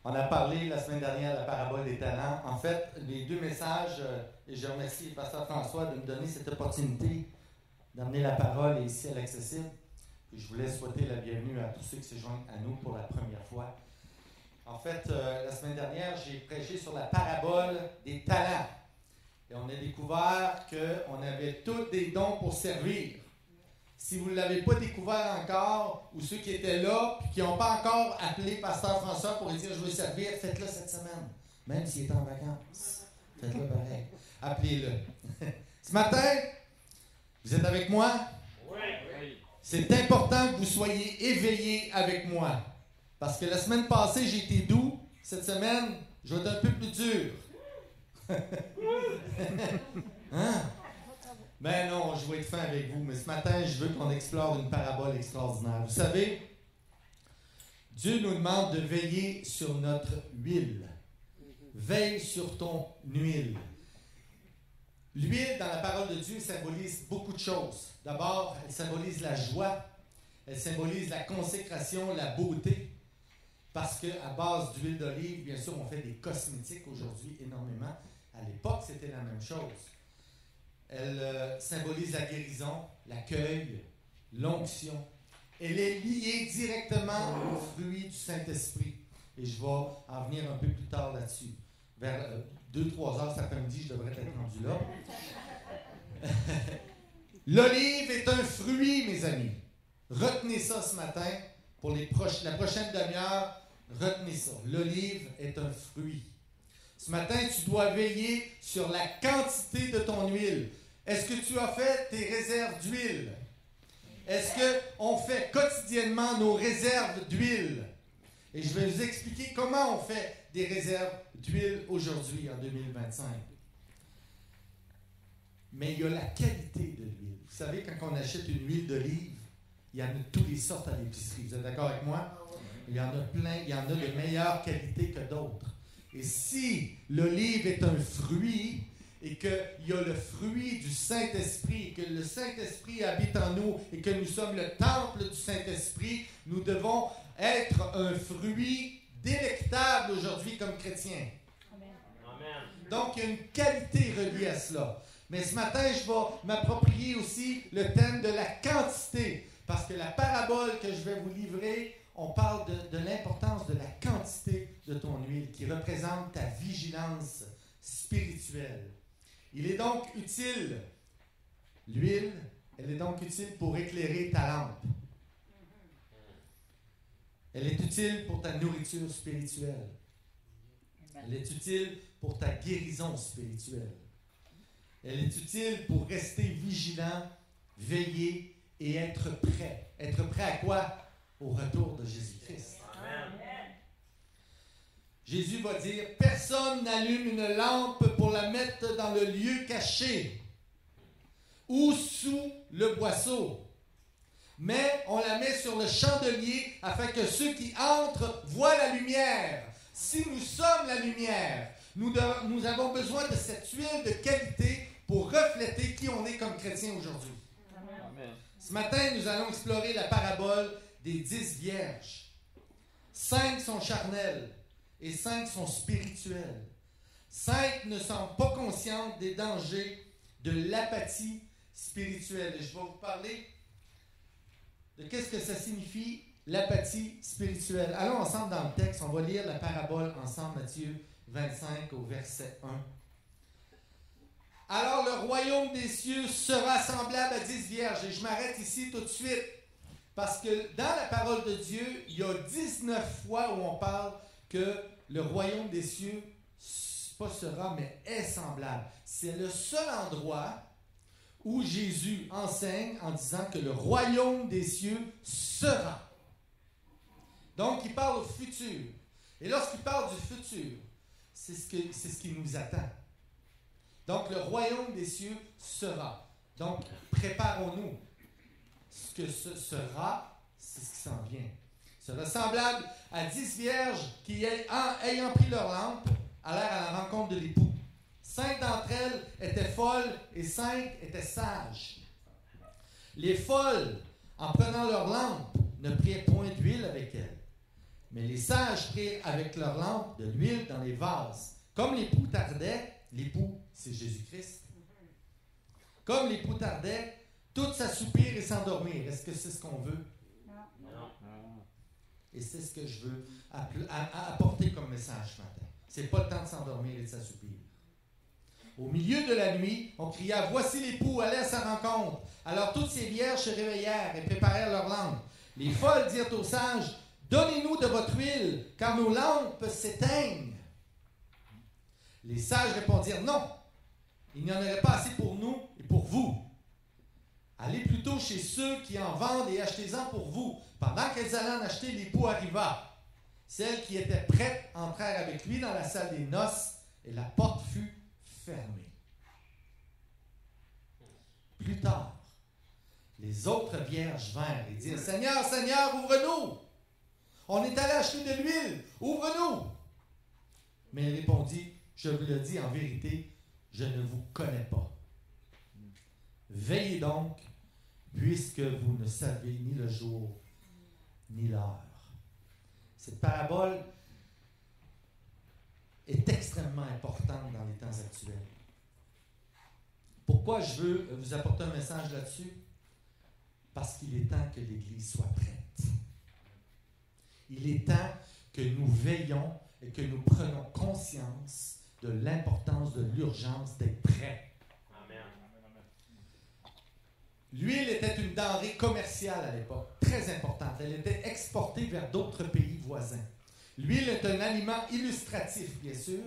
On a parlé la semaine dernière de la parabole des talents. En fait, les deux messages, et je remercie le pasteur François de me donner cette opportunité d'amener la parole ici à l'Accessible. Puis je voulais souhaiter la bienvenue à tous ceux qui se joignent à nous pour la première fois. En fait, la semaine dernière, j'ai prêché sur la parabole des talents. Et on a découvert qu'on avait tous des dons pour servir. Si vous ne l'avez pas découvert encore, ou ceux qui étaient là, puis qui n'ont pas encore appelé Pasteur François pour lui dire « Je veux servir », faites-le cette semaine. Même s'il est en vacances. Faites-le pareil. Appelez-le. Ce matin, vous êtes avec moi? Oui. C'est important que vous soyez éveillés avec moi. Parce que la semaine passée, j'ai été doux. Cette semaine, je vais être un peu plus dur. Hein? Ben non, je vais être fin avec vous, mais ce matin, je veux qu'on explore une parabole extraordinaire. Vous savez, Dieu nous demande de veiller sur notre huile. Veille sur ton huile. L'huile, dans la parole de Dieu, symbolise beaucoup de choses. D'abord, elle symbolise la joie, elle symbolise la consécration, la beauté. Parce qu'à base d'huile d'olive, bien sûr, on fait des cosmétiques aujourd'hui énormément. À l'époque, c'était la même chose. Elle symbolise la guérison, l'accueil, l'onction. Elle est liée directement au fruit du Saint-Esprit. Et je vais en venir un peu plus tard là-dessus. Vers 2-3 heures cet après-midi, je devrais être rendu là. L'olive est un fruit, mes amis. Retenez ça ce matin. Pour la prochaine demi-heure, retenez ça. L'olive est un fruit. Ce matin, tu dois veiller sur la quantité de ton huile. Est-ce que tu as fait tes réserves d'huile? Est-ce qu'on fait quotidiennement nos réserves d'huile? Et je vais vous expliquer comment on fait des réserves d'huile aujourd'hui, en 2025. Mais il y a la qualité de l'huile. Vous savez, quand on achète une huile d'olive, il y en a de toutes les sortes à l'épicerie. Vous êtes d'accord avec moi? Il y en a plein, il y en a de meilleure qualité que d'autres. Et si l'olive est un fruit, et qu'il y a le fruit du Saint-Esprit, que le Saint-Esprit habite en nous, et que nous sommes le temple du Saint-Esprit, nous devons être un fruit délectable aujourd'hui comme chrétiens. Amen. Donc, il y a une qualité reliée à cela. Mais ce matin, je vais m'approprier aussi le thème de la quantité, parce que la parabole que je vais vous livrer, on parle de l'importance de la quantité de ton huile qui représente ta vigilance spirituelle. Il est donc utile, l'huile, elle est donc utile pour éclairer ta lampe. Elle est utile pour ta nourriture spirituelle. Elle est utile pour ta guérison spirituelle. Elle est utile pour rester vigilant, veiller et être prêt. Être prêt à quoi? Au retour de Jésus-Christ. Amen. Jésus va dire, personne n'allume une lampe pour la mettre dans le lieu caché ou sous le boisseau, mais on la met sur le chandelier afin que ceux qui entrent voient la lumière. Si nous sommes la lumière, nous avons besoin de cette huile de qualité pour refléter qui on est comme chrétien aujourd'hui. Amen. Ce matin, nous allons explorer la parabole des 10 vierges. 5 sont charnelles et 5 sont spirituelles. 5 ne sont pas conscientes des dangers de l'apathie spirituelle. Et je vais vous parler de qu'est-ce que ça signifie, l'apathie spirituelle. Allons ensemble dans le texte. On va lire la parabole ensemble, Matthieu 25 au verset 1. Alors le royaume des cieux sera semblable à 10 vierges. Et je m'arrête ici tout de suite. Parce que dans la parole de Dieu, il y a 19 fois où on parle que le royaume des cieux, pas sera, mais est semblable. C'est le seul endroit où Jésus enseigne en disant que le royaume des cieux sera. Donc, il parle au futur. Et lorsqu'il parle du futur, c'est ce qui nous attend. Donc, le royaume des cieux sera. Donc, préparons-nous. Ce que ce sera, c'est ce qui s'en vient. Sera semblable à 10 vierges qui, ayant pris leur lampe, allèrent à la rencontre de l'époux. 5 d'entre elles étaient folles et 5 étaient sages. Les folles, en prenant leur lampe, ne prirent point d'huile avec elles. Mais les sages prirent avec leurs lampes de l'huile dans les vases. Comme l'époux tardait, l'époux, c'est Jésus-Christ. Comme l'époux tardait, tous s'assoupirent et s'endormir. Est-ce que c'est ce qu'on veut? Non. Et c'est ce que je veux apporter comme message ce matin. C'est pas le temps de s'endormir et de s'assoupir. Au milieu de la nuit, on cria « Voici l'époux, allez à sa rencontre !» Alors toutes ces vierges se réveillèrent et préparèrent leurs lampes. Les folles dirent aux sages « Donnez-nous de votre huile, car nos lampes s'éteignent. » Les sages répondirent « Non, il n'y en aurait pas assez pour nous et pour vous. Allez plutôt chez ceux qui en vendent et achetez-en pour vous. » Pendant qu'elles allaient en acheter, l'époux arriva. Celles qui étaient prêtes entrèrent avec lui dans la salle des noces et la porte fut fermée. Plus tard, les autres vierges vinrent et dirent « Seigneur, Seigneur, ouvre-nous! On est allé acheter de l'huile, ouvre-nous! » Mais il répondit « Je vous le dis en vérité, je ne vous connais pas. Veillez donc, puisque vous ne savez ni le jour ni l'heure. » Cette parabole est extrêmement importante dans les temps actuels. Pourquoi je veux vous apporter un message là-dessus? Parce qu'il est temps que l'Église soit prête. Il est temps que nous veillons et que nous prenons conscience de l'importance de l'urgence d'être prêts. Amen. L'huile était une denrée commerciale à l'époque, très importante. Elle était exportée vers d'autres pays voisins. L'huile est un aliment illustratif, bien sûr,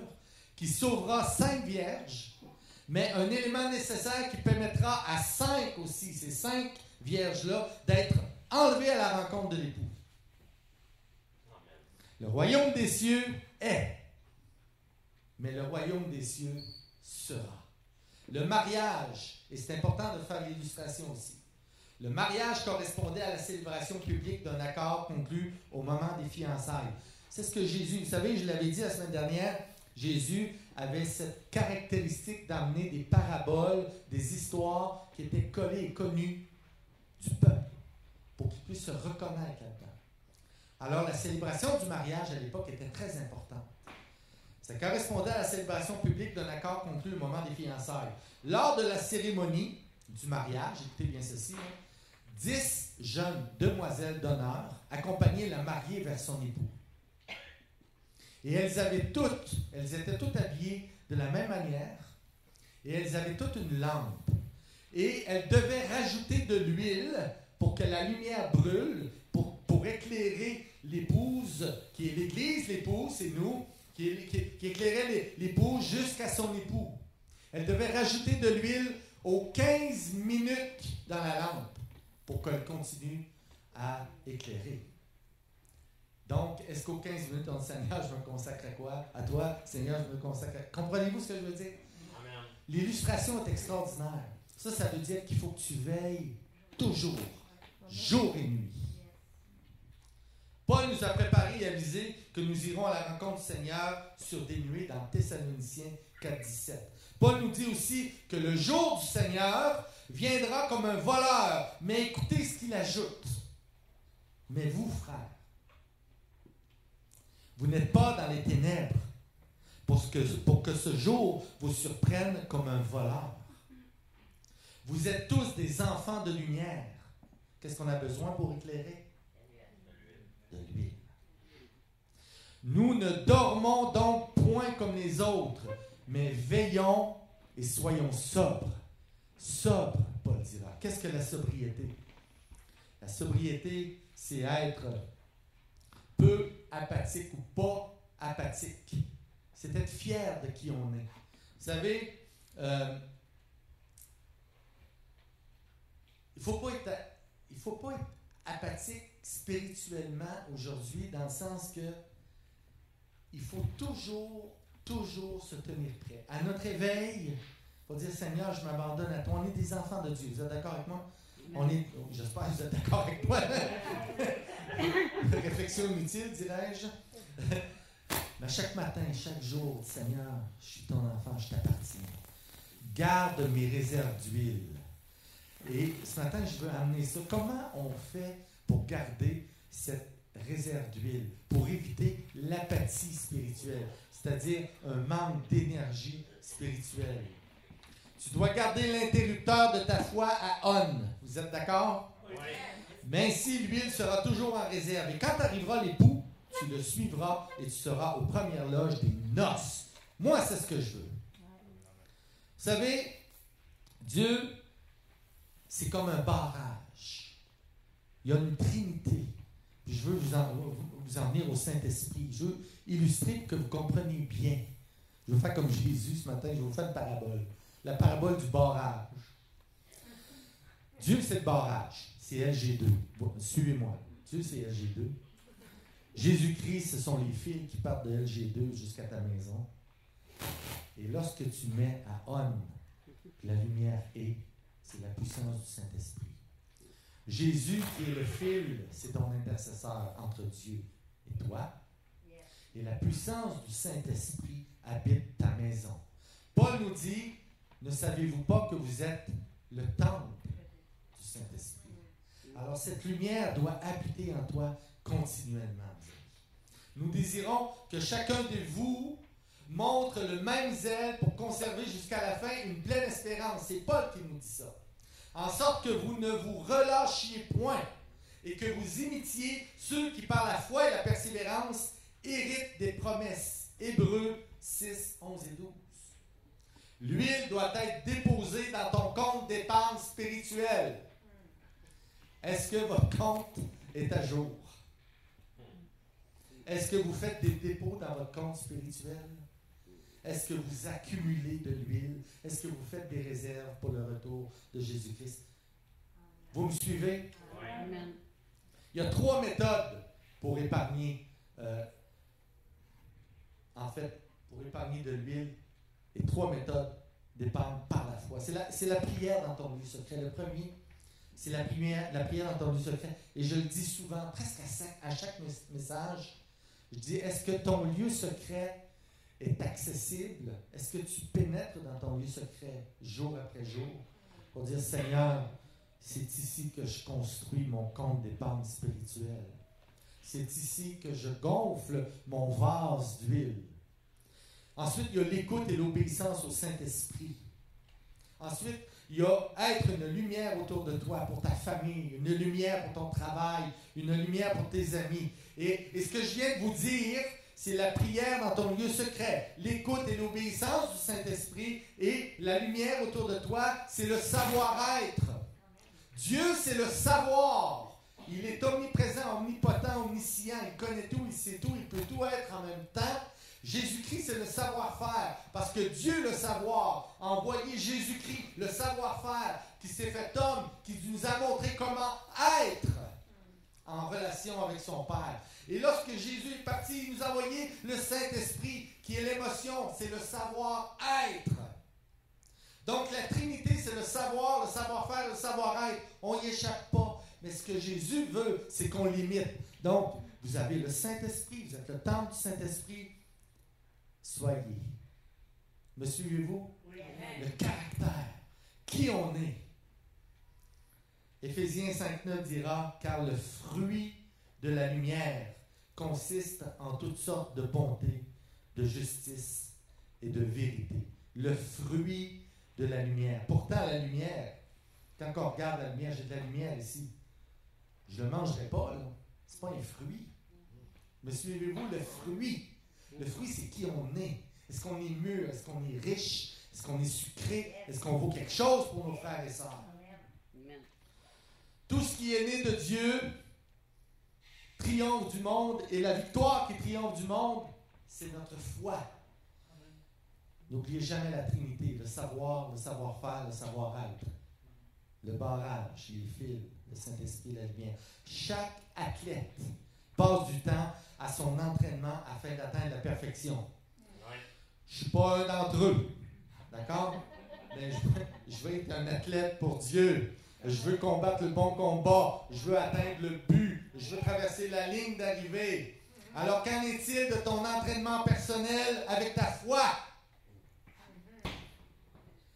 qui sauvera 5 vierges, mais un élément nécessaire qui permettra à 5 aussi, ces 5 vierges-là, d'être enlevées à la rencontre de l'époux. Le royaume des cieux est, mais le royaume des cieux sera. Le mariage, et c'est important de faire l'illustration aussi, le mariage correspondait à la célébration publique d'un accord conclu au moment des fiançailles. C'est ce que Jésus, vous savez, je l'avais dit la semaine dernière, Jésus avait cette caractéristique d'amener des paraboles, des histoires qui étaient collées et connues du peuple, pour qu'ils puissent se reconnaître là-dedans. Alors la célébration du mariage à l'époque était très importante. Ça correspondait à la célébration publique d'un accord conclu au moment des fiançailles. Lors de la cérémonie du mariage, écoutez bien ceci, 10 jeunes demoiselles d'honneur accompagnaient la mariée vers son époux. Et elles étaient toutes habillées de la même manière, et elles avaient toutes une lampe. Et elles devaient rajouter de l'huile pour que la lumière brûle, pour éclairer l'épouse, qui est l'Église, l'épouse, c'est nous, qui éclairait l'épouse jusqu'à son époux. Elle devait rajouter de l'huile aux 15 minutes dans la lampe pour qu'elle continue à éclairer. Donc, est-ce qu'aux 15 minutes, on dit, Seigneur, je me consacre à quoi? À toi, Seigneur, je me consacre à... Comprenez-vous ce que je veux dire? Amen. L'illustration est extraordinaire. Ça veut dire qu'il faut que tu veilles toujours, jour et nuit. Paul nous a préparé et avisé que nous irons à la rencontre du Seigneur sur des nuées dans Thessaloniciens 4,17. Paul nous dit aussi que le jour du Seigneur viendra comme un voleur. Mais écoutez ce qu'il ajoute. Mais vous, frères, vous n'êtes pas dans les ténèbres pour que ce jour vous surprenne comme un voleur. Vous êtes tous des enfants de lumière. Qu'est-ce qu'on a besoin pour éclairer? De l'huile. Nous ne dormons donc point comme les autres, mais veillons et soyons sobres. Sobre, Paul dira. Qu'est-ce que la sobriété? La sobriété, c'est être peu apathique ou pas apathique. C'est être fier de qui on est. Vous savez, il ne faut pas être apathique spirituellement aujourd'hui, dans le sens que il faut toujours se tenir prêt. À notre éveil, il faut dire, Seigneur, je m'abandonne à toi. On est des enfants de Dieu. Vous êtes d'accord avec moi? J'espère que vous êtes d'accord avec moi. Réflexion inutile, dirais-je. Mais chaque matin, chaque jour, Seigneur, je suis ton enfant, je t'appartiens. Garde mes réserves d'huile. Et ce matin, je veux amener ça. Comment on fait pour garder cette réserve d'huile pour éviter l'apathie spirituelle, c'est-à-dire un manque d'énergie spirituelle. Tu dois garder l'interrupteur de ta foi à on. Vous êtes d'accord? Oui. Mais ainsi, l'huile sera toujours en réserve. Et quand arrivera l'époux, tu le suivras et tu seras aux premières loges des noces. Moi, c'est ce que je veux. Vous savez, Dieu, c'est comme un barrage. Il y a une trinité. Puis je veux vous en venir au Saint-Esprit. Je veux illustrer pour que vous compreniez bien. Je veux faire comme Jésus ce matin. Je vais vous faire une parabole. La parabole du barrage. Dieu, c'est le barrage. C'est LG2. Bon, suivez-moi. Dieu, c'est LG2. Jésus-Christ, ce sont les fils qui partent de LG2 jusqu'à ta maison. Et lorsque tu mets à on, la lumière est, c'est la puissance du Saint-Esprit. Jésus, qui est le fil, c'est ton intercesseur entre Dieu et toi. Et la puissance du Saint-Esprit habite ta maison. Paul nous dit, ne savez-vous pas que vous êtes le temple du Saint-Esprit? Alors cette lumière doit habiter en toi continuellement. Nous désirons que chacun de vous montre le même zèle pour conserver jusqu'à la fin une pleine espérance. C'est Paul qui nous dit ça. En sorte que vous ne vous relâchiez point et que vous imitiez ceux qui par la foi et la persévérance héritent des promesses. Hébreux 6, 11 et 12. L'huile doit être déposée dans ton compte d'épargne spirituelle. Est-ce que votre compte est à jour? Est-ce que vous faites des dépôts dans votre compte spirituel? Est-ce que vous accumulez de l'huile? Est-ce que vous faites des réserves pour le retour de Jésus-Christ? Vous me suivez? Amen. Il y a 3 méthodes pour épargner. Pour épargner de l'huile, et 3 méthodes d'épargne par la foi. C'est la prière dans ton lieu secret. Le premier, c'est la prière dans ton lieu secret. Et je le dis souvent, presque à chaque message, je dis, est-ce que ton lieu secret est accessible? Est-ce que tu pénètres dans ton lieu secret jour après jour pour dire, Seigneur, c'est ici que je construis mon compte d'épargne spirituelle. C'est ici que je gonfle mon vase d'huile. Ensuite, il y a l'écoute et l'obéissance au Saint-Esprit. Ensuite, il y a être une lumière autour de toi pour ta famille, une lumière pour ton travail, une lumière pour tes amis. Et ce que je viens de vous dire, c'est la prière dans ton lieu secret, l'écoute et l'obéissance du Saint-Esprit, et la lumière autour de toi, c'est le savoir-être. Dieu, c'est le savoir. Il est omniprésent, omnipotent, omniscient, il connaît tout, il sait tout, il peut tout être en même temps. Jésus-Christ, c'est le savoir-faire, parce que Dieu, le savoir, a envoyé Jésus-Christ, le savoir-faire, qui s'est fait homme, qui nous a montré comment être en relation avec son Père. Et lorsque Jésus est parti, il nous a envoyé le Saint-Esprit, qui est l'émotion, c'est le savoir-être. Donc la Trinité, c'est le savoir, le savoir-faire, le savoir-être. On n'y échappe pas. Mais ce que Jésus veut, c'est qu'on l'imite. Donc, vous avez le Saint-Esprit, vous êtes le temple du Saint-Esprit. Soyez. Me suivez-vous? Oui. Le caractère. Qui on est. Éphésiens 5.9 dira, car le fruit de la lumière consiste en toutes sortes de bonté, de justice et de vérité. Le fruit de la lumière. Pourtant, la lumière, quand on regarde la lumière, j'ai de la lumière ici. Je ne le mangerai pas, là. Ce n'est pas un fruit. Me suivez-vous? Le fruit. Le fruit, c'est qui on est. Est-ce qu'on est mûr? Est-ce qu'on est riche? Est-ce qu'on est sucré? Est-ce qu'on vaut quelque chose pour nos frères et sœurs? Amen. Tout ce qui est né de Dieu triomphe du monde, et la victoire qui triomphe du monde, c'est notre foi. N'oubliez jamais la Trinité, le savoir, le savoir-faire, le savoir-être, le barrage, les fils, le Saint-Esprit, la lumière. Chaque athlète passe du temps à son entraînement afin d'atteindre la perfection. Je ne suis pas un d'entre eux, d'accord? Mais je veux être un athlète pour Dieu. Je veux combattre le bon combat. Je veux atteindre le but. Je veux traverser la ligne d'arrivée. Alors, qu'en est-il de ton entraînement personnel avec ta foi?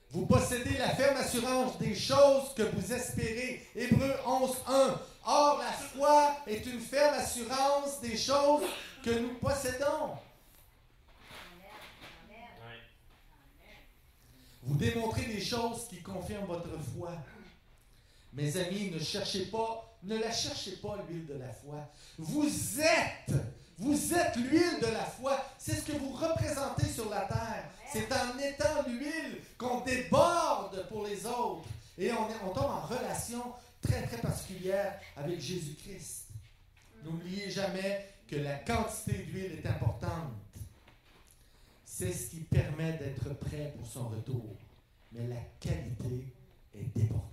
Vous possédez la ferme assurance des choses que vous espérez. Hébreux 11.1. Or, la foi est une ferme assurance des choses que nous possédons. Vous démontrez des choses qui confirment votre foi. Mes amis, ne la cherchez pas, l'huile de la foi. Vous êtes l'huile de la foi. C'est ce que vous représentez sur la terre. C'est en étant l'huile qu'on déborde pour les autres. Et on tombe en relation très, très particulière avec Jésus-Christ. N'oubliez jamais que la quantité d'huile est importante. C'est ce qui permet d'être prêt pour son retour. Mais la qualité est débordante.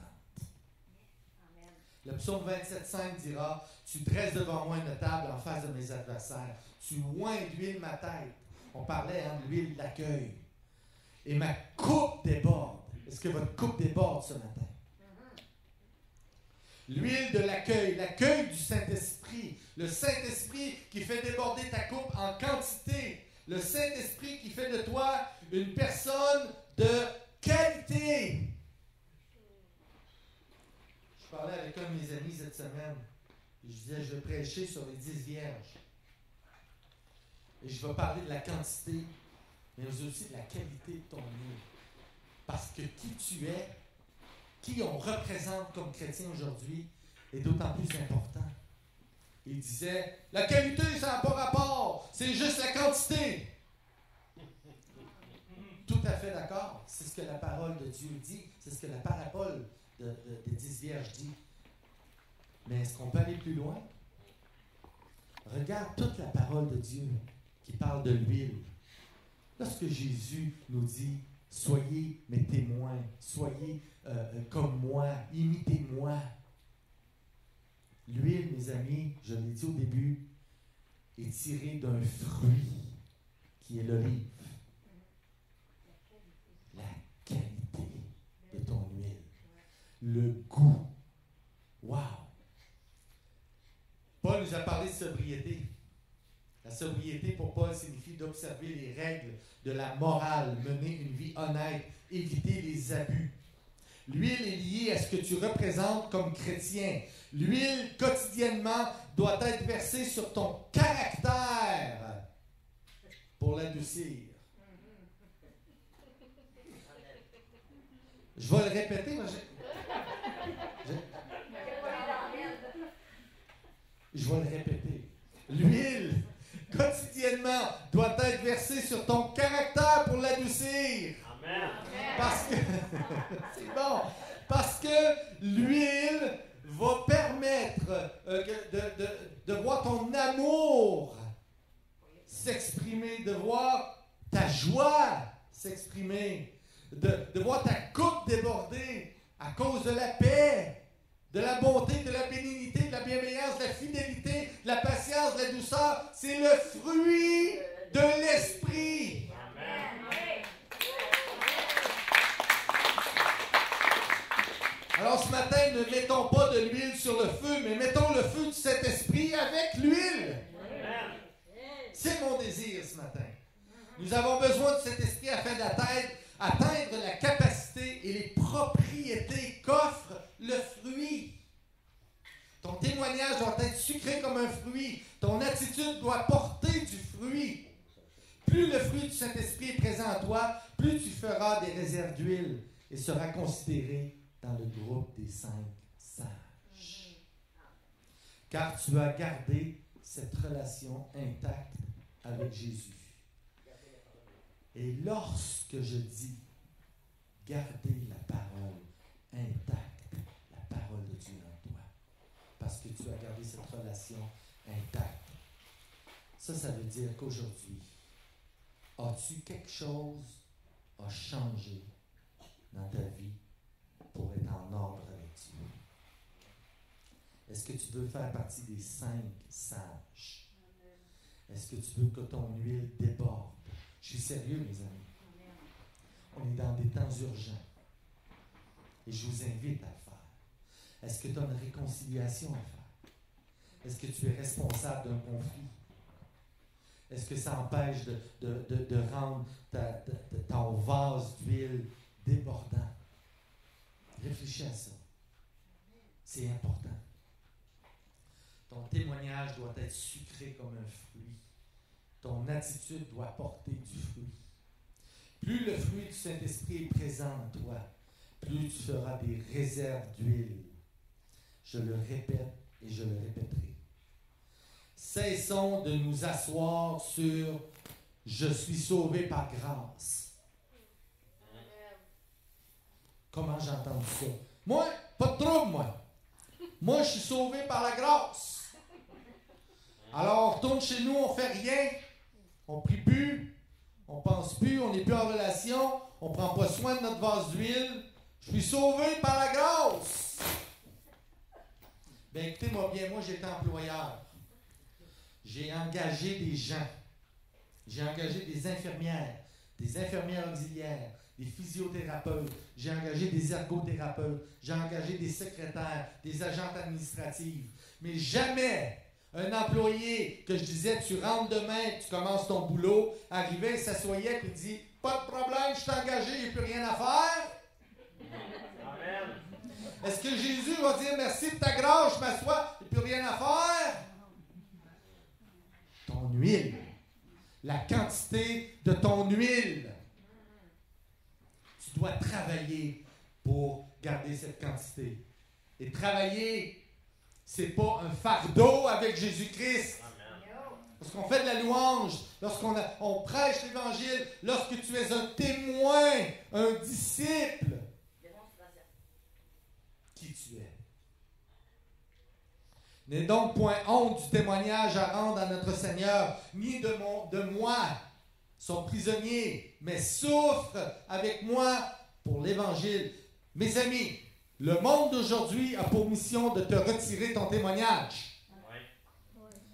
Le psaume 27,5 dira « Tu dresses devant moi une table en face de mes adversaires. Tu oins d'huile ma tête. » On parlait de l'huile d'accueil. « Et ma coupe déborde. » Est-ce que votre coupe déborde ce matin? L'huile de l'accueil du Saint-Esprit. Le Saint-Esprit qui fait déborder ta coupe en quantité. Le Saint-Esprit qui fait de toi une personne de qualité. Je parlais avec un de mes amis cette semaine. Je disais, je vais prêcher sur les 10 vierges. Et je vais parler de la quantité, mais aussi de la qualité de ton huile. Parce que qui tu es, qui on représente comme chrétien aujourd'hui, est d'autant plus important. Il disait, la qualité, ça n'a pas rapport, c'est juste la quantité. Tout à fait d'accord. C'est ce que la parole de Dieu dit. C'est ce que la parabole des 10 vierges dit. Mais est-ce qu'on peut aller plus loin? Regarde toute la parole de Dieu qui parle de l'huile. Lorsque Jésus nous dit, soyez mes témoins, soyez comme moi, imitez-moi. L'huile, mes amis, je l'ai dit au début, est tirée d'un fruit qui est l'olive. La qualité de ton huile. Le goût. Wow! Paul nous a parlé de sobriété. La sobriété pour Paul signifie d'observer les règles de la morale, mener une vie honnête, éviter les abus. L'huile est liée à ce que tu représentes comme chrétien. L'huile, quotidiennement, doit être versée sur ton caractère pour l'adoucir. Je vais le répéter. Je vais le répéter. L'huile, quotidiennement, doit être versée sur ton caractère pour l'adoucir. Amen. Parce que, c'est bon, parce que l'huile va permettre de voir ton amour s'exprimer, de voir ta joie s'exprimer, de voir ta coupe déborder à cause de la paix, de la bonté, de la bénignité, de la bienveillance, de la fidélité, de la patience, de la douceur. C'est le fruit de l'esprit. Amen. Alors ce matin, ne mettons pas de l'huile sur le feu, mais mettons le feu de cet esprit avec l'huile. Amen. C'est mon désir ce matin. Nous avons besoin de cet esprit afin d'atteindre la capacité et les propriétés qu'offre le fruit. Ton témoignage doit être sucré comme un fruit. Ton attitude doit porter du fruit. Plus le fruit du Saint-Esprit est présent en toi, plus tu feras des réserves d'huile et seras considéré dans le groupe des 5 sages. Car tu as gardé cette relation intacte avec Jésus. Et lorsque je dis garder la parole intacte, la parole de Dieu en toi, parce que tu as gardé cette relation intacte, ça veut dire qu'aujourd'hui, as-tu quelque chose à changer dans ta vie pour être en ordre avec Dieu? Est-ce que tu veux faire partie des 5 sages? Est-ce que tu veux que ton huile déborde? Je suis sérieux, mes amis. On est dans des temps urgents. Et je vous invite à le faire. Est-ce que tu as une réconciliation à faire? Est-ce que tu es responsable d'un conflit? Est-ce que ça empêche de rendre ton vase d'huile débordant? Réfléchis à ça. C'est important. Ton témoignage doit être sucré comme un fruit. Ton attitude doit porter du fruit. Plus le fruit du Saint-Esprit est présent en toi, plus tu feras des réserves d'huile. Je le répète et je le répéterai. Cessons de nous asseoir sur « Je suis sauvé par grâce ». Comment j'ai entendu ça? Moi, pas de trouble, moi. Moi, je suis sauvé par la grâce. Alors, on retourne chez nous, on fait rien. On prie plus. On pense plus. On n'est plus en relation. On prend pas soin de notre vase d'huile. Je suis sauvé par la grâce. Bien, écoutez-moi bien. Moi, j'étais employeur. J'ai engagé des gens. J'ai engagé des infirmières auxiliaires, des physiothérapeutes, j'ai engagé des ergothérapeutes, j'ai engagé des secrétaires, des agentes administratives. Mais jamais un employé que je disais, tu rentres demain, tu commences ton boulot, arrivait, s'assoyait et dit, pas de problème, je suis engagé, il n'y a plus rien à faire. Amen. Est-ce que Jésus va dire, merci de ta grâce, je m'assois, il n'y a plus rien à faire? Ton huile. La quantité de ton huile. Tu dois travailler pour garder cette quantité. Et travailler, c'est pas un fardeau avec Jésus-Christ. Lorsqu'on fait de la louange, lorsqu'on prêche l'Évangile, lorsque tu es un témoin, un disciple, qui tu es. N'aie donc point honte du témoignage à rendre à notre Seigneur, ni de moi, son prisonnier, mais souffre avec moi pour l'Évangile. Mes amis, le monde d'aujourd'hui a pour mission de te retirer ton témoignage.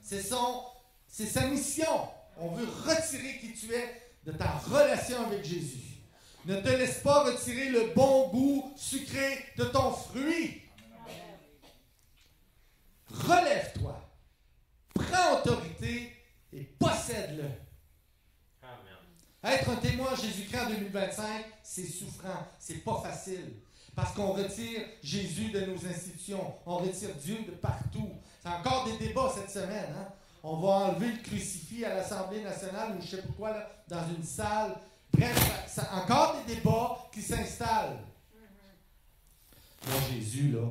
C'est sa mission. On veut retirer qui tu es de ta relation avec Jésus. Ne te laisse pas retirer le bon goût sucré de ton fruit. Relève-toi, prends autorité et possède-le. Amen. Être un témoin de Jésus-Christ en 2025, c'est souffrant, c'est pas facile. Parce qu'on retire Jésus de nos institutions, on retire Dieu de partout. C'est encore des débats cette semaine. Hein? On va enlever le crucifix à l'Assemblée nationale ou je sais pas quoi, là, dans une salle. Bref, ça, encore des débats qui s'installent. Moi, Jésus, là,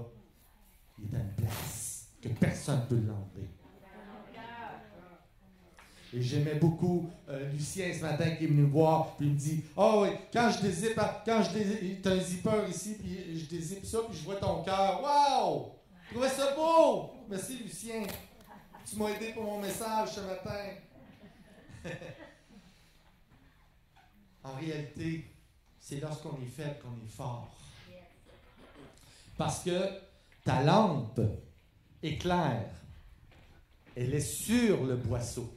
il est à une place que personne ne peut l'enlever. Et j'aimais beaucoup Lucien ce matin qui est venu me voir, puis il me dit, « Oh oui, quand je dézippe, t'as un zipper ici, puis je dézippe ça, puis je vois ton cœur. Wow! Je trouvais ça beau! Merci Lucien. Tu m'as aidé pour mon message ce matin. » En réalité, c'est lorsqu'on est faible qu'on est fort. Parce que ta lampe éclaire. Elle est sur le boisseau.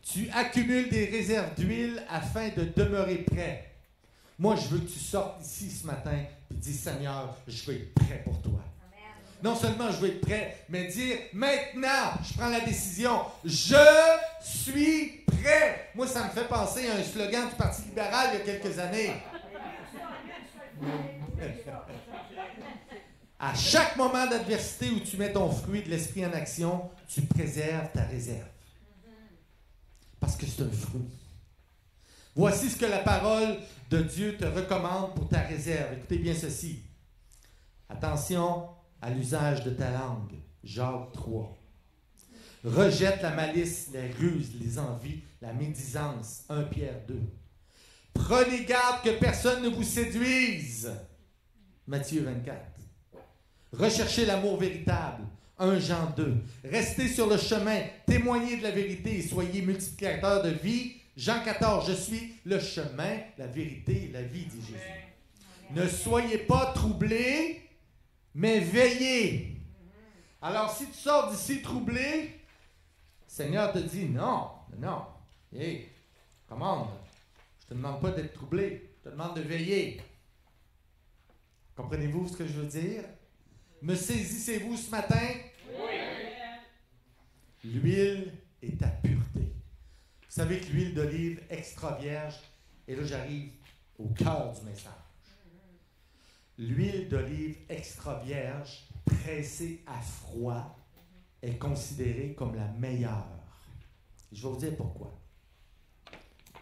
Tu accumules des réserves d'huile afin de demeurer prêt. Moi, je veux que tu sortes ici ce matin et dis, Seigneur, je veux être prêt pour toi. Amen. Non seulement je veux être prêt, mais dire, maintenant, je prends la décision, je suis prêt. Moi, ça me fait penser à un slogan du Parti libéral il y a quelques années. À chaque moment d'adversité où tu mets ton fruit de l'esprit en action, tu préserves ta réserve. Parce que c'est un fruit. Voici ce que la parole de Dieu te recommande pour ta réserve. Écoutez bien ceci. Attention à l'usage de ta langue. Jacques 3. Rejette la malice, les ruses, les envies, la médisance. 1 Pierre 2. Prenez garde que personne ne vous séduise. Matthieu 24. Recherchez l'amour véritable. 1 Jean 2. Restez sur le chemin, témoignez de la vérité et soyez multiplicateurs de vie. Jean 14. Je suis le chemin, la vérité et la vie, dit Jésus. Ne soyez pas troublés, mais veillez. Alors, si tu sors d'ici troublé, le Seigneur te dit non. Hey, commande. Je ne te demande pas d'être troublé, je te demande de veiller. Comprenez-vous ce que je veux dire? Me saisissez-vous ce matin? Oui. L'huile est ta pureté. Vous savez que l'huile d'olive extra vierge, et là j'arrive au cœur du message. l'huile d'olive extra vierge, pressée à froid, est considérée comme la meilleure. Je vais vous dire pourquoi.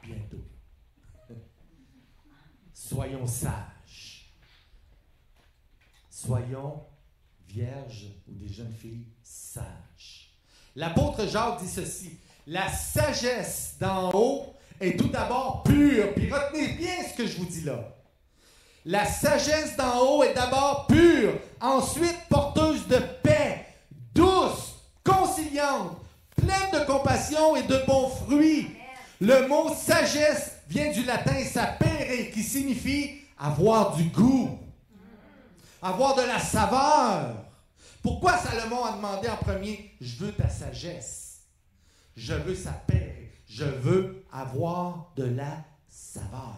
Bientôt. Soyons sages. Soyons vierges ou des jeunes filles sages. L'apôtre Jacques dit ceci: la sagesse d'en haut est tout d'abord pure. Puis retenez bien ce que je vous dis là. La sagesse d'en haut est d'abord pure, ensuite porteuse de paix, douce, conciliante, pleine de compassion et de bons fruits. Le mot sagesse vient du latin sapere, qui signifie avoir du goût, avoir de la saveur. Pourquoi Salomon a demandé en premier: je veux ta sagesse, je veux sapere, je veux avoir de la saveur.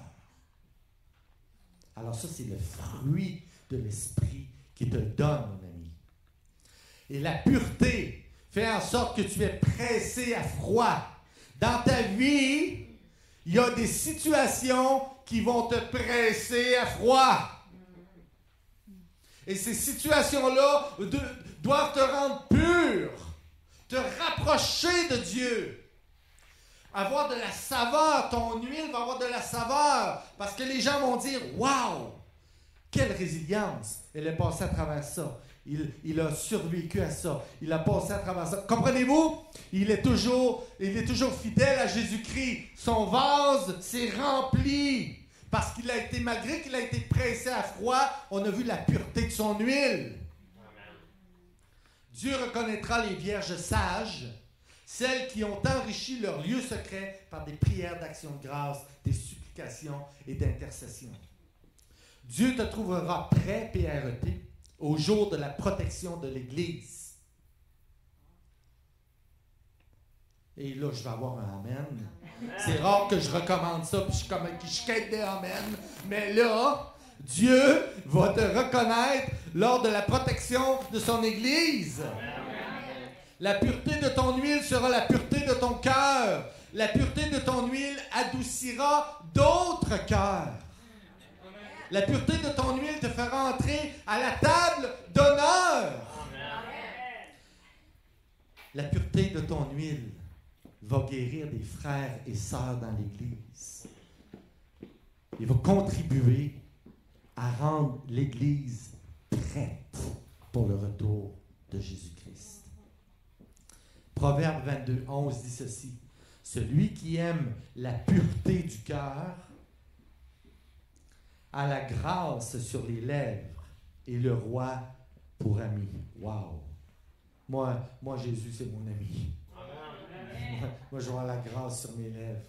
Alors ça, c'est le fruit de l'esprit qui te donne, mon ami. Et la pureté fait en sorte que tu es pressé à froid. Dans ta vie, il y a des situations qui vont te presser à froid. Et ces situations-là doivent te rendre pur, te rapprocher de Dieu. Avoir de la saveur, ton huile va avoir de la saveur, parce que les gens vont dire: waouh, quelle résilience! Elle est passée à travers ça. Il a survécu à ça. Il a passé à travers ça. Comprenez-vous? Il est toujours fidèle à Jésus-Christ. Son vase s'est rempli parce qu'il a été, malgré qu'il a été pressé à froid, on a vu la pureté de son huile. Amen. Dieu reconnaîtra les vierges sages, celles qui ont enrichi leur lieu secret par des prières d'action de grâce, des supplications et d'intercession. Dieu te trouvera prêt, P-R-E-T, au jour de la protection de l'Église. Et là, je vais avoir un amen. C'est rare que je recommande ça, puis je quête des amen. Mais là, Dieu va te reconnaître lors de la protection de son Église. La pureté de ton huile sera la pureté de ton cœur. La pureté de ton huile adoucira d'autres cœurs. La pureté de ton huile te fera entrer à la table d'honneur. La pureté de ton huile va guérir des frères et sœurs dans l'Église. Il va contribuer à rendre l'Église prête pour le retour de Jésus-Christ. Proverbe 22, 11 dit ceci: celui qui aime la pureté du cœur a la grâce sur les lèvres et le roi pour ami. Wow! Moi, Jésus, c'est mon ami. Moi, je vois la grâce sur mes lèvres.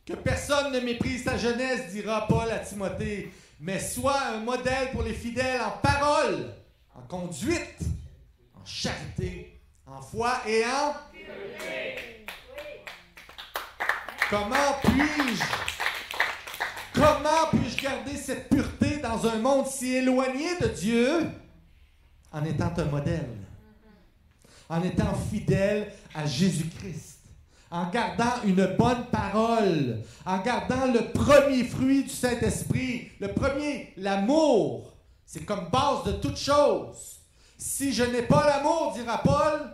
Que personne ne méprise ta jeunesse, dira Paul à Timothée, mais sois un modèle pour les fidèles en parole, en conduite, en charité, en foi et en pureté. Comment puis-je garder cette pureté dans un monde si éloigné de Dieu? En étant un modèle, en étant fidèle à Jésus-Christ, en gardant une bonne parole, en gardant le premier fruit du Saint-Esprit, le premier, l'amour. C'est comme base de toute chose. Si je n'ai pas l'amour, dira Paul,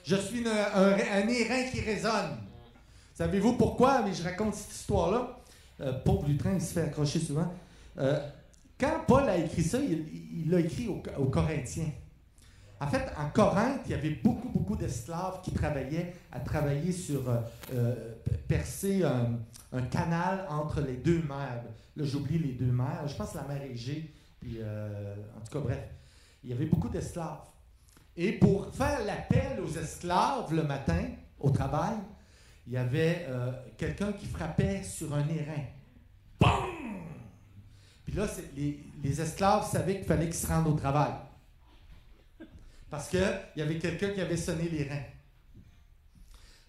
je suis un airain qui résonne. Savez-vous pourquoi? Mais je raconte cette histoire-là. Paul Lutrin, il se fait accrocher souvent. Quand Paul a écrit ça, il l'a écrit aux Corinthiens. En fait, en Corinthe, il y avait beaucoup d'esclaves qui travaillaient sur percer un canal entre les deux mers. Là, j'oublie les deux mers. Je pense la mer Égée. Puis, en tout cas, bref, il y avait beaucoup d'esclaves. Et pour faire l'appel aux esclaves le matin, au travail, il y avait quelqu'un qui frappait sur un airain. Bam! Puis là, les esclaves savaient qu'il fallait qu'ils se rendent au travail. Parce qu'il y avait quelqu'un qui avait sonné les reins.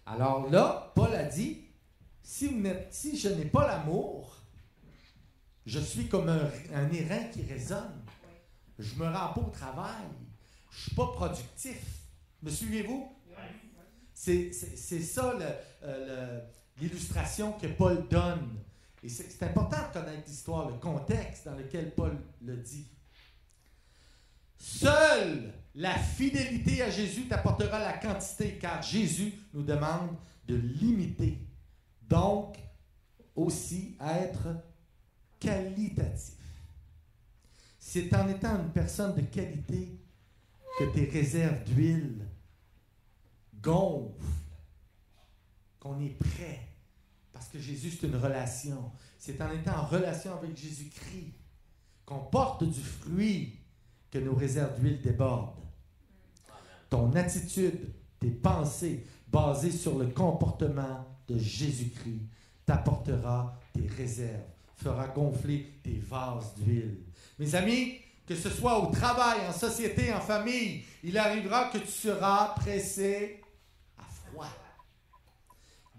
Alors là, Paul a dit, si je n'ai pas l'amour, je suis comme un airain qui résonne. Je me rends pas au travail. Je suis pas productif. Me suivez-vous? C'est ça l'illustration que Paul donne. Et c'est important de connaître l'histoire, le contexte dans lequel Paul le dit. Seule la fidélité à Jésus t'apportera la quantité, car Jésus nous demande de l'imiter. Donc, aussi être qualitatif. C'est en étant une personne de qualité que tes réserves d'huile gonflent, qu'on est prêt. Parce que Jésus, c'est une relation. C'est en étant en relation avec Jésus-Christ qu'on porte du fruit que nos réserves d'huile débordent. Ton attitude, tes pensées basées sur le comportement de Jésus-Christ t'apportera tes réserves, fera gonfler tes vases d'huile. Mes amis, que ce soit au travail, en société, en famille, il arrivera que tu seras pressé à froid.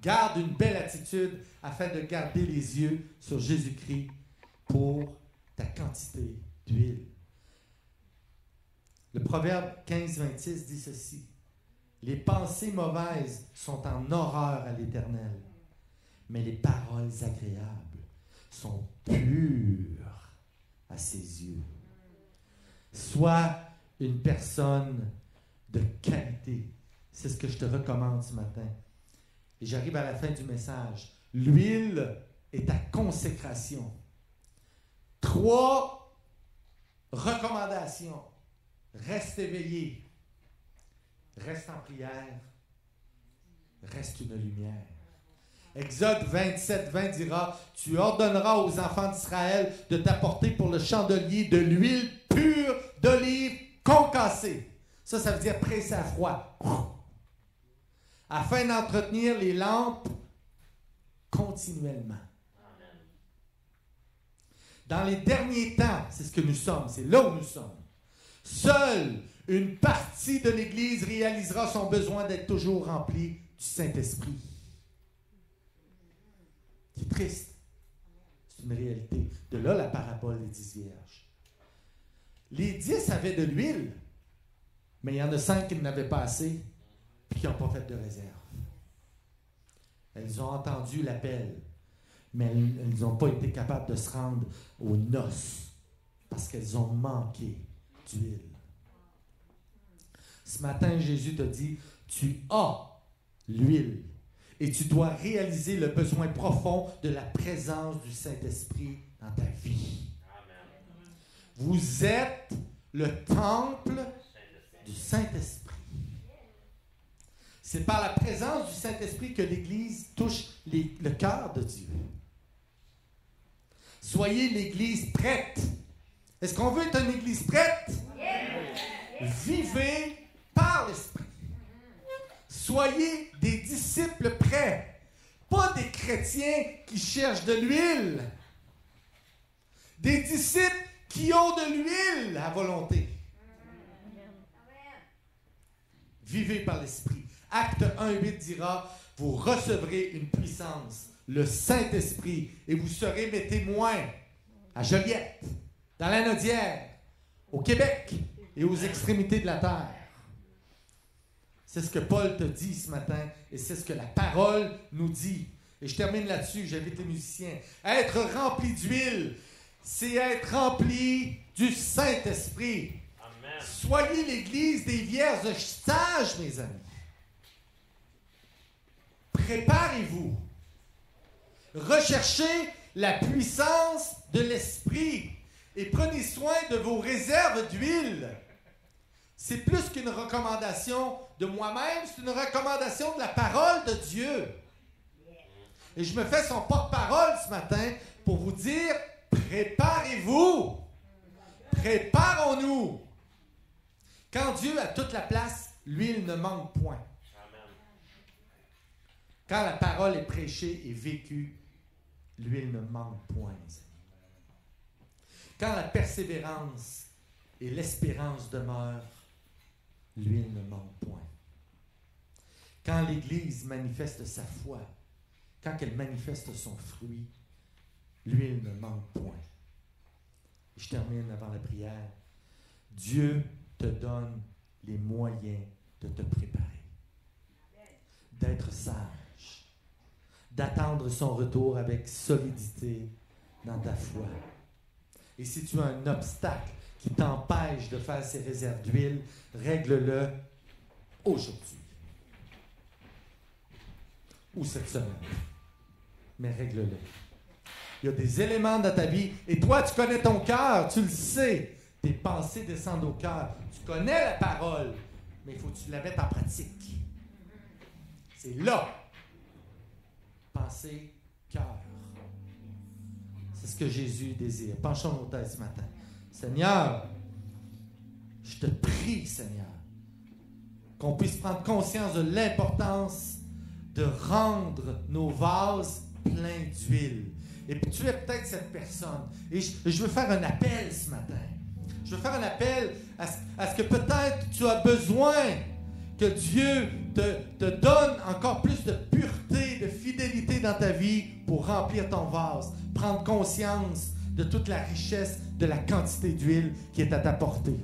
Garde une belle attitude afin de garder les yeux sur Jésus-Christ pour ta quantité d'huile. Le proverbe 15-26 dit ceci. Les pensées mauvaises sont en horreur à l'Éternel, mais les paroles agréables sont pures à ses yeux. Sois une personne de qualité. C'est ce que je te recommande ce matin. Et j'arrive à la fin du message. L'huile est ta consécration. 3 recommandations. Reste éveillé. Reste en prière. Reste une lumière. Exode 27-20 dira, « Tu ordonneras aux enfants d'Israël de t'apporter pour le chandelier de l'huile pure d'olive concassée. » Ça veut dire pressée à froid. Afin d'entretenir les lampes continuellement. Dans les derniers temps, c'est ce que nous sommes, c'est là où nous sommes. Seule une partie de l'Église réalisera son besoin d'être toujours remplie du Saint-Esprit. C'est triste. C'est une réalité. De là, la parabole des 10 vierges. Les 10 avaient de l'huile, mais il y en a 5 qui n'avaient pas assez et qui n'ont pas fait de réserve. Elles ont entendu l'appel, mais elles n'ont pas été capables de se rendre aux noces parce qu'elles ont manqué d'huile. Ce matin, Jésus te dit, tu as l'huile. Et tu dois réaliser le besoin profond de la présence du Saint-Esprit dans ta vie. Amen. Vous êtes le temple du Saint-Esprit. C'est par la présence du Saint-Esprit que l'Église touche le cœur de Dieu. Soyez l'Église prête. Est-ce qu'on veut être une Église prête? Vivez par l'Esprit. Soyez des disciples prêts, pas des chrétiens qui cherchent de l'huile. Des disciples qui ont de l'huile à volonté. Vivez par l'Esprit. Acte 1:8 dira, vous recevrez une puissance, le Saint-Esprit, et vous serez mes témoins à Joliette, dans la Naudière, au Québec et aux extrémités de la terre. C'est ce que Paul te dit ce matin et c'est ce que la parole nous dit. Et je termine là-dessus, j'invite les musiciens. Être rempli d'huile, c'est être rempli du Saint-Esprit. Amen. Soyez l'Église des vierges sages, mes amis. Préparez-vous. Recherchez la puissance de l'Esprit et prenez soin de vos réserves d'huile. C'est plus qu'une recommandation de moi-même, c'est une recommandation de la parole de Dieu. Et je me fais son porte-parole ce matin pour vous dire, préparez-vous. Préparons-nous. Quand Dieu a toute la place, l'huile ne manque point. Quand la parole est prêchée et vécue, l'huile ne manque point. Quand la persévérance et l'espérance demeurent, l'huile ne manque point. Quand l'Église manifeste sa foi, quand elle manifeste son fruit, l'huile ne manque point. Et je termine avant la prière. Dieu te donne les moyens de te préparer, d'être sage, d'attendre son retour avec solidité dans ta foi. Et si tu as un obstacle qui t'empêche de faire ces réserves d'huile, règle-le aujourd'hui. Ou cette semaine. Mais règle-le. Il y a des éléments dans ta vie, et toi, tu connais ton cœur, tu le sais. Tes pensées descendent au cœur. Tu connais la parole, mais il faut que tu la mettes en pratique. C'est là. Pensée, cœur. C'est ce que Jésus désire. Penchons nos têtes ce matin. Seigneur, je te prie, Seigneur, qu'on puisse prendre conscience de l'importance de rendre nos vases pleins d'huile. Et puis tu es peut-être cette personne. Et je veux faire un appel ce matin. Je veux faire un appel à ce que peut-être tu as besoin que Dieu te donne encore plus de pureté, de fidélité dans ta vie pour remplir ton vase. Prendre conscience de toute la richesse, de la quantité d'huile qui est à ta portée.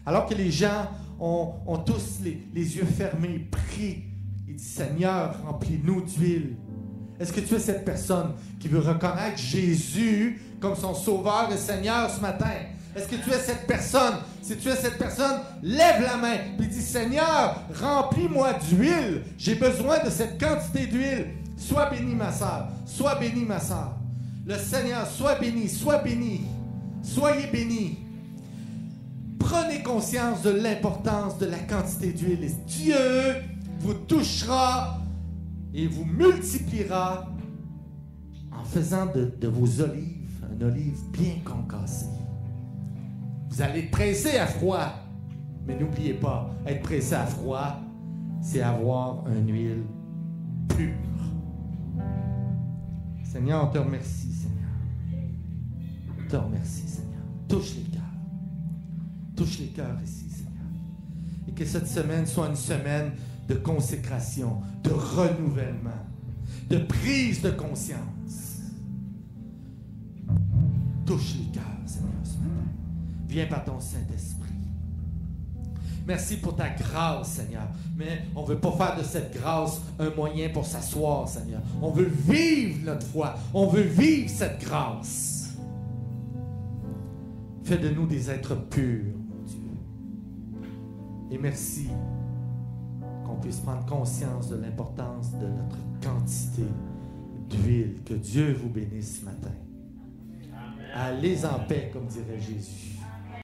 Alors que les gens ont tous les yeux fermés, prient, ils disent « Seigneur, remplis-nous d'huile ». Est-ce que tu es cette personne qui veut reconnaître Jésus comme son Sauveur et Seigneur ce matin? Est-ce que tu es cette personne? Si tu es cette personne, lève la main et dis « Seigneur, remplis-moi d'huile. J'ai besoin de cette quantité d'huile. Sois béni, ma sœur. Sois béni, ma sœur. Le Seigneur, sois béni, sois béni. Soyez bénis. Prenez conscience de l'importance de la quantité d'huile. Et Dieu vous touchera et vous multipliera en faisant de vos olives, une olive bien concassée. Vous allez être pressé à froid, mais n'oubliez pas, être pressé à froid, c'est avoir une huile pure. Seigneur, on te remercie, Seigneur. On te remercie, Seigneur. Touche les cœurs. Touche les cœurs ici, Seigneur. Et que cette semaine soit une semaine de consécration, de renouvellement, de prise de conscience. Touche les cœurs, Seigneur, ce matin. Viens par ton Saint-Esprit. Merci pour ta grâce, Seigneur. Mais on ne veut pas faire de cette grâce un moyen pour s'asseoir, Seigneur. On veut vivre notre foi. On veut vivre cette grâce. Fais de nous des êtres purs, mon Dieu. Et merci qu'on puisse prendre conscience de l'importance de notre quantité d'huile. Que Dieu vous bénisse ce matin. Allez en paix, comme dirait Jésus.